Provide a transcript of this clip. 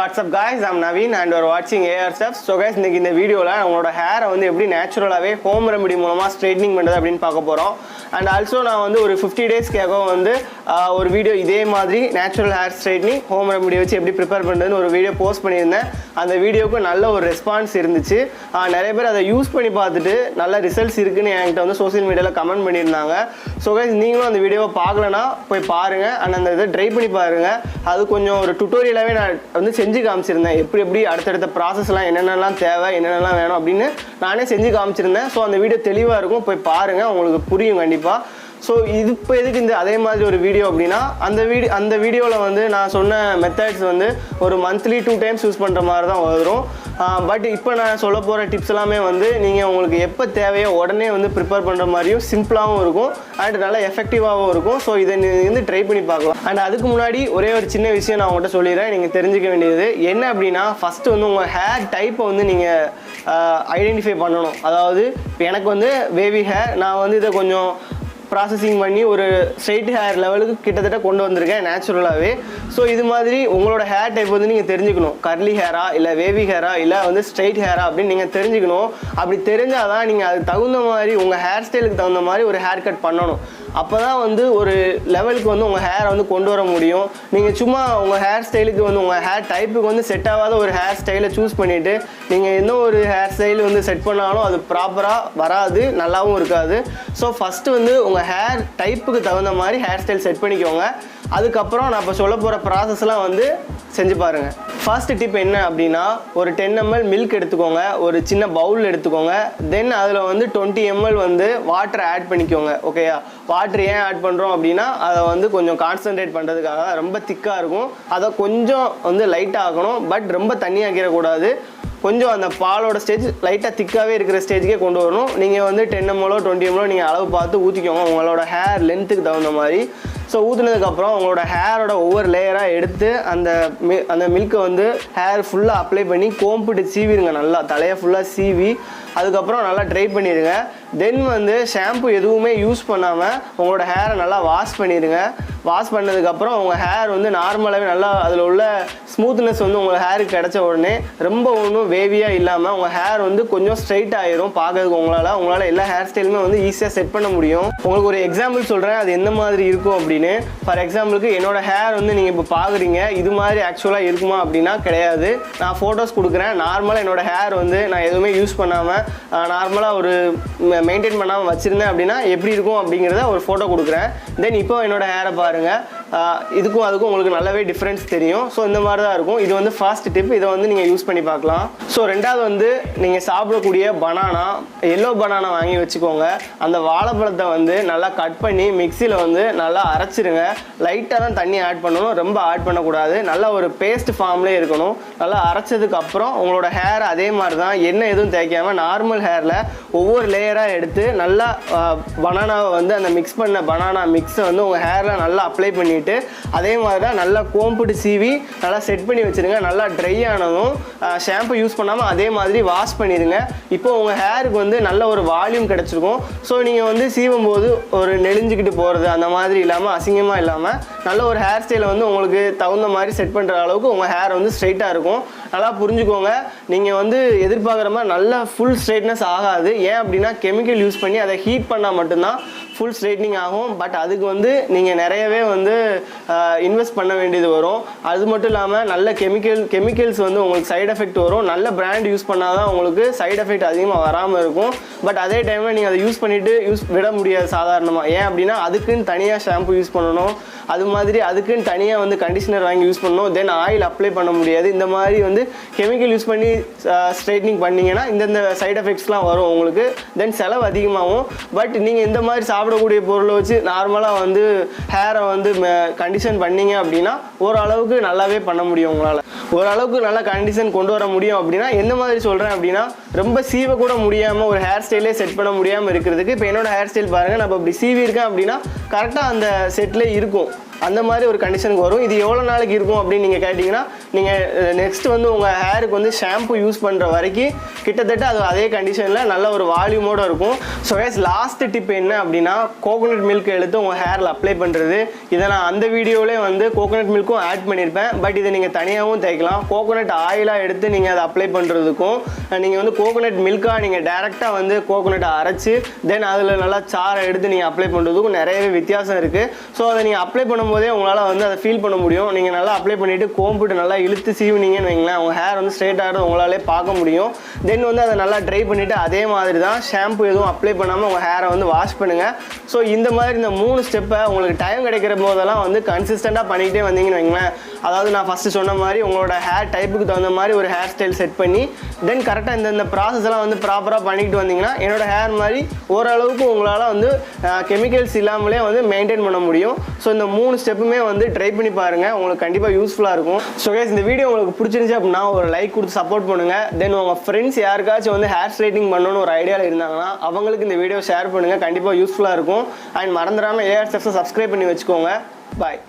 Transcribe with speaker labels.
Speaker 1: what's up guys, I'm Naveen and we're watching AR Stuff. So guys, இன்னைக்கு இந்த வீடியோல நம்மளோட ஹேரை வந்து எப்படி நேச்சுரலாவே ஹோம் ரெமெடி மூலமா ஸ்ட்ரைட்னிங் பண்றது அப்படினு பார்க்க போறோம். அண்ட் ஆல்சோ நான் வந்து ஒரு 50 டேஸ்க்காக வந்து ஒரு வீடியோ இதே மாதிரி natural hair straightening home remedy வச்சு எப்படி ப்ரிப்பேர் பண்றதுன்னு ஒரு வீடியோ போஸ்ட் பண்ணியிருந்தேன். அந்த வீடியோக்கு நல்ல ஒரு ரெஸ்பான்ஸ் இருந்துச்சு. நிறைய பேர் அதை யூஸ் பண்ணி பார்த்துட்டு நல்ல ரிசல்ட்ஸ் இருக்குன்னு என்கிட்ட வந்து சோஷியல் மீடியால கமெண்ட் பண்ணியிருந்தாங்க. ஸோ கைஸ், நீங்களும் அந்த வீடியோவை பார்க்கலன்னா போய் பாருங்க அண்ட் அந்த இதை ட்ரை பண்ணி பாருங்க. அது கொஞ்சம் ஒரு டுட்டோரியலாகவே நான் வந்து செஞ்சு காமிச்சிருந்தேன். எப்படி அடுத்தடுத்த ப்ராசஸ்லாம் என்னென்னலாம் தேவை, என்னென்னலாம் வேணும் அப்படின்னு நானே செஞ்சு காமிச்சிருந்தேன். ஸோ அந்த வீடியோ தெளிவாக இருக்கும், போய் பாருங்கள், உங்களுக்கு புரியும் கண்டிப்பாக. ஸோ இது இப்போ எதுக்கு இந்த அதே மாதிரி ஒரு வீடியோ அப்படின்னா, அந்த வீடியோவில் வந்து நான் சொன்ன மெத்தட்ஸ் வந்து ஒரு மந்த்லி 2 times யூஸ் பண்ணுற மாதிரி தான் வரும். பட் இப்போ நான் சொல்ல போகிற டிப்ஸ் எல்லாமே வந்து நீங்கள் உங்களுக்கு எப்போ தேவையோ உடனே வந்து ப்ரிப்பேர் பண்ணுற மாதிரியும் சிம்பிளாகவும் இருக்கும் அண்ட் நல்லா எஃபெக்டிவாகவும் இருக்கும். ஸோ இதை நீங்கள் வந்து ட்ரை பண்ணி பார்க்கலாம். அண்ட் அதுக்கு முன்னாடி ஒரே ஒரு சின்ன விஷயம் நான் உங்கள்கிட்ட சொல்லிடுறேன், நீங்கள் தெரிஞ்சுக்க வேண்டியது என்ன அப்படின்னா, ஃபஸ்ட்டு வந்து உங்கள் ஹேர் டைப்பை வந்து நீங்கள் ஐடென்டிஃபை பண்ணணும். அதாவது இப்போ எனக்கு வந்து வேவி ஹேர், நான் வந்து இதை கொஞ்சம் ப்ராசஸிங் பண்ணி ஒரு ஸ்ட்ரெயிட் ஹேர் லெவலுக்கு கிட்டத்தட்ட கொண்டு வந்திருக்கேன் நேச்சுரலாகவே. ஸோ இது மாதிரி உங்களோட ஹேர் டைப் வந்து நீங்கள் தெரிஞ்சுக்கணும். கர்லி ஹேரா இல்லை வேவி ஹேரா இல்லை வந்து ஸ்ட்ரெயிட் ஹேரா அப்படின்னு நீங்கள் தெரிஞ்சுக்கணும். அப்படி தெரிஞ்சால் தான் நீங்கள் அதுக்கு தகுந்த மாதிரி உங்கள் ஹேர் ஸ்டைலுக்கு தகுந்த மாதிரி ஒரு ஹேர் கட் பண்ணணும். அப்போ தான் வந்து ஒரு லெவலுக்கு வந்து உங்கள் ஹேரை வந்து கொண்டு வர முடியும். நீங்கள் சும்மா உங்கள் ஹேர் ஸ்டைலுக்கு வந்து உங்கள் ஹேர் டைப்புக்கு வந்து செட் ஆகாத ஒரு ஹேர் ஸ்டைலை சூஸ் பண்ணிவிட்டு நீங்கள் என்ன ஒரு ஹேர் ஸ்டைல் வந்து செட் பண்ணாலும் அது ப்ராப்பராக வராது, நல்லாவும் இருக்காது. ஸோ ஃபஸ்ட்டு வந்து உங்கள் ஹேர் டைப்புக்கு தகுந்த மாதிரி ஹேர் ஸ்டைல் செட் பண்ணிக்கோங்க. அதுக்கப்புறம் நான் இப்போ சொல்ல போகிற ப்ராசஸ்லாம் வந்து செஞ்சு பாருங்கள். ஃபர்ஸ்ட் டிப் என்ன அப்படின்னா, ஒரு 10 ml மில்க் எடுத்துக்கோங்க, ஒரு சின்ன பவுல் எடுத்துக்கோங்க. தென் அதில் வந்து 20 ml வந்து வாட்டர் ஆட் பண்ணிக்கோங்க. ஓகேயா? வாட்டர் ஏன் ஆட் பண்ணுறோம் அப்படின்னா, அதை வந்து கொஞ்சம் கான்சன்ட்ரேட் பண்ணுறதுக்காக. ரொம்ப திக்காக இருக்கும், அதை கொஞ்சம் வந்து லைட்டாக ஆக்கணும். பட் ரொம்ப தண்ணியாக்கிடக்கூடாது. கொஞ்சம் அந்த பாலோட ஸ்டேஜ் லைட்டாக திக்காகவே இருக்கிற ஸ்டேஜுக்கே கொண்டு வரணும். நீங்கள் வந்து 10 ml 20 ml நீங்கள் அளவு பார்த்து ஊற்றிக்கோங்க உங்களோட ஹேர் லென்த்துக்கு தகுந்த மாதிரி. ஸோ ஊற்றுனதுக்கப்புறம் உங்களோட ஹேரோட ஒவ்வொரு லேயராக எடுத்து அந்த மில்க்கை வந்து ஹேர் ஃபுல்லாக அப்ளை பண்ணி கோம்பிட்டு சீவிடுங்க. நல்லா தலையை ஃபுல்லாக சீவி அதுக்கப்புறம் நல்லா ட்ரை பண்ணிடுங்க. தென் வந்து ஷாம்பு எதுவுமே யூஸ் பண்ணாமல் உங்களோட ஹேரை நல்லா வாஷ் பண்ணிடுங்க. வாஷ் பண்ணதுக்கப்புறம் உங்கள் ஹேர் வந்து நார்மலாகவே நல்லா அதில் உள்ள ஸ்மூத்னஸ் வந்து உங்கள் ஹேருக்கு கிடச்ச உடனே ரொம்ப ஒன்றும் வேவியாக இல்லாமல் உங்கள் ஹேர் வந்து கொஞ்சம் ஸ்ட்ரைட் ஆகிரும். பார்க்கறதுக்கு உங்களால் எல்லா ஹேர் ஸ்டைலுமே வந்து ஈஸியாக செட் பண்ண முடியும். உங்களுக்கு ஒரு எக்ஸாம்பிள் சொல்கிறேன், அது எந்த மாதிரி இருக்கும் அப்படின்னு. ஃபார் எக்ஸாம்பிளுக்கு என்னோட ஹேர் வந்து நீங்கள் இப்போ பார்க்குறீங்க, இது மாதிரி ஆக்சுவலாக இருக்குமா அப்படின்னா கிடையாது. நான் ஃபோட்டோஸ் கொடுக்குறேன். நார்மலாக என்னோட ஹேர் வந்து நான் எதுவுமே யூஸ் பண்ணாமல் நார்மலாக ஒரு மெயின்டைன் பண்ணாமல் வச்சுருந்தேன் அப்படின்னா எப்படி இருக்கும் அப்படிங்கிறத ஒரு ஃபோட்டோ கொடுக்குறேன். தென் இப்போ என்னோட ஹேரை பாருங்கள், இதுக்கும் அதுக்கும் உங்களுக்கு நல்லாவே டிஃப்ரென்ஸ் தெரியும். ஸோ இந்த மாதிரி தான் இருக்கும். இது வந்து ஃபர்ஸ்ட் டிப், இதை வந்து நீங்கள் யூஸ் பண்ணி பார்க்கலாம். ஸோ ரெண்டாவது வந்து நீங்கள் சாப்பிடக்கூடிய பனானா, எல்லோ பனானா வாங்கி வச்சுக்கோங்க. அந்த வாழைப்பழத்தை வந்து நல்லா கட் பண்ணி மிக்சியில் வந்து நல்லா அரைச்சிடுங்க. லைட்டாக தான் தண்ணி ஆட் பண்ணணும், ரொம்ப ஆட் பண்ணக்கூடாது. நல்லா ஒரு பேஸ்ட் ஃபார்ம்லேயே இருக்கணும். நல்லா அரைச்சதுக்கப்புறம் உங்களோட ஹேர் அதே மாதிரி தான், எண்ணெய் எதுவும் தேய்க்காமல் நார்மல் ஹேரில் ஒவ்வொரு லேயராக எடுத்து நல்லா பனானாவை வந்து அந்த மிக்ஸ் பண்ண பனானா மிக்ஸை வந்து உங்கள் ஹேரில் நல்லா அப்ளை பண்ணிவிட்டு அதே மாதிரி தான் நல்லா கோம்பிட்டு சீவி நல்லா செட் பண்ணி வச்சுருங்க. நல்லா ட்ரை ஆனதும் ஷாம்பு யூஸ் பண்ணாமல் அதே மாதிரி வாஷ் பண்ணிடுங்க. இப்போ உங்கள் ஹேருக்கு வந்து நல்ல ஒரு வால்யூம் கிடச்சிருக்கும். ஸோ நீங்கள் வந்து சீவும் போது ஒரு நெளிஞ்சிக்கிட்டு போகிறது அந்த மாதிரி இல்லாமல், அசிங்கமாக இல்லாமல் நல்ல ஒரு ஹேர் ஸ்டைலை வந்து உங்களுக்கு தகுந்த மாதிரி செட் பண்ணுற அளவுக்கு உங்கள் ஹேர் வந்து ஸ்ட்ரைட்டாக இருக்கும். நல்லா புரிஞ்சுக்கோங்க, நீங்கள் வந்து எதிர்பார்க்குற மாதிரி நல்லா ஃபுல் ஸ்ட்ரைட்னஸ் ஆகாது. ஏன் அப்படின்னா கெமிக்கல் யூஸ் பண்ணி அதை ஹீட் பண்ணால் மட்டும்தான் ஃபுல் ஸ்ட்ரைட்னிங் ஆகும். பட் அதுக்கு வந்து நீங்கள் நிறையவே வந்து இன்வெஸ்ட் பண்ண வேண்டியது வரும். அது மட்டும் இல்லாமல் நல்ல கெமிக்கல்ஸ் வந்து உங்களுக்கு சைடு எஃபெக்ட் வரும். நல்ல பிராண்ட் யூஸ் பண்ணால் தான் உங்களுக்கு சைடு எஃபெக்ட் அதிகமாக வராமல் இருக்கும். பட் அதே டைமில் நீங்கள் அதை யூஸ் பண்ணிவிட்டு விட முடியாது சாதாரணமாக. ஏன் அப்படின்னா அதுக்குன்னு தனியாக ஷாம்பு யூஸ் பண்ணணும், அது மாதிரி அதுக்குன்னு தனியாக வந்து கண்டிஷனர் வாங்கி யூஸ் பண்ணணும். தென் ஆயில் அப்ளை பண்ண முடியாது. இந்த மாதிரி வந்து கெமிக்கல் யூஸ் பண்ணி ஸ்ட்ரைட்னிங் பண்ணிங்கன்னா இந்தந்த சைடு எஃபெக்ட்ஸ்லாம் வரும் உங்களுக்கு. தென் செலவு அதிகமாகும். பட் நீங்கள் இந்த மாதிரி சாப்பிடக்கூடிய பொருளை வச்சு நார்மலாக வந்து ஹேரை வந்து கண்டிஷன் பண்ணிங்க அப்படின்னா ஓரளவுக்கு நல்லாவே பண்ண முடியும். உங்களால் ஓரளவுக்கு நல்லா கண்டிஷன் கொண்டு வர முடியும். அப்படின்னா எந்த மாதிரி சொல்கிறேன் அப்படின்னா, ரொம்ப சீவ கூட முடியாமல் ஒரு ஹேர் ஸ்டைலே செட் பண்ண முடியாமல் இருக்கிறதுக்கு இப்போ என்னோட ஹேர் ஸ்டைல் பாருங்கள், நான் இப்போ இப்படி சீவி இருக்கேன் அப்படின்னா கரெக்டாக அந்த செட்டில் இருக்கும். அந்த மாதிரி ஒரு கண்டிஷனுக்கு வரும். இது எவ்வளோ நாளைக்கு இருக்கும் அப்படின்னு நீங்கள் கேட்டிங்கன்னா, நீங்கள் நெக்ஸ்ட் வந்து உங்கள் ஹேருக்கு வந்து ஷாம்பு யூஸ் பண்ணுற வரைக்கும் கிட்டத்தட்ட அது அதே கண்டிஷனில் நல்ல ஒரு வால்யூமோடு இருக்கும். ஸோ கைஸ் லாஸ்ட் டிப் என்ன அப்படின்னா, கோகோனட் மில்க் எடுத்து உங்கள் ஹேரில் அப்ளை பண்ணுறது. இதை நான் அந்த வீடியோவிலே வந்து கோகோனட் மில்க்கும் ஆட் பண்ணியிருப்பேன். பட் இதை நீங்கள் தனியாகவும் தேய்க்கலாம். கோகோனட் ஆயிலாக எடுத்து நீங்கள் அதை அப்ளை பண்ணுறதுக்கும், நீங்கள் வந்து கோகோனட் மில்காக நீங்கள் டேரெக்டாக வந்து கோகோனட்டை அரைச்சி தென் அதில் நல்லா சாரை எடுத்து நீங்கள் அப்ளை பண்ணுறதுக்கும் நிறையவே வித்தியாசம் இருக்குது. ஸோ அதை நீங்கள் அப்ளை பண்ணும்போதே உங்களால் வந்து அதை ஃபீல் பண்ண முடியும். நீங்கள் நல்லா அப்ளை பண்ணிவிட்டு கோம்பிட்டு நல்லா இழுத்து சீவினீங்கன்னு வைங்களேன், உங்கள் ஹேர் வந்து ஸ்ட்ரெயிட் ஆகிறது உங்களாலே பார்க்க முடியும். தென் வந்து அதை நல்லா ட்ரை பண்ணிவிட்டு அதே மாதிரி தான் ஷாம்பு எதுவும் அப்ளை பண்ணாமல் உங்கள் ஹேரை வந்து வாஷ் பண்ணுங்கள். ஸோ இந்த மாதிரி இந்த 3 ஸ்டெப்பை உங்களுக்கு டைம் கிடைக்கிற போதெல்லாம் வந்து கன்சிஸ்டண்ட்டாக பண்ணிக்கிட்டே வந்தீங்கன்னு வைங்களேன், அதாவது நான் ஃபஸ்ட்டு சொன்ன மாதிரி உங்களோட ஹேர் டைப்புக்கு தகுந்த மாதிரி ஒரு ஹேர் ஸ்டைல் செட் பண்ணி தென் கரெக்டாக இந்த ப்ராசஸ் எல்லாம் வந்து ப்ராப்பராக பண்ணிக்கிட்டு வந்தீங்கன்னா என்னோடய ஹேர் மாதிரி ஓரளவுக்கு உங்களால் வந்து கெமிக்கல்ஸ் இல்லாமலே வந்து மெயின்டைன் பண்ண முடியும். ஸோ இந்த 3 ஸ்டெப்புமே வந்து ட்ரை பண்ணி பாருங்கள், உங்களுக்கு கண்டிப்பாக யூஸ்ஃபுல்லாக இருக்கும். ஸோ கைஸ் இந்த வீடியோ உங்களுக்கு பிடிச்சிருந்துச்சு அப்படின்னா ஒரு லைக் கொடுத்து சப்போர்ட் பண்ணுங்கள். தென் உங்கள் ஃப்ரெண்ட்ஸ் யாருக்காச்சும் வந்து ஹேர் ஸ்ட்ரைட்டிங் பண்ணணும்னு ஒரு ஐடியாவில் இருந்தாங்கன்னா அவங்களுக்கு இந்த வீடியோ ஷேர் பண்ணுங்கள், கண்டிப்பாக யூஸ்ஃபுல்லாக இருக்கும். அண்ட் மறந்துடாமல் AR STUFFZ சப்ஸ்கிரைப் பண்ணி வச்சுக்கோங்க. பாய்.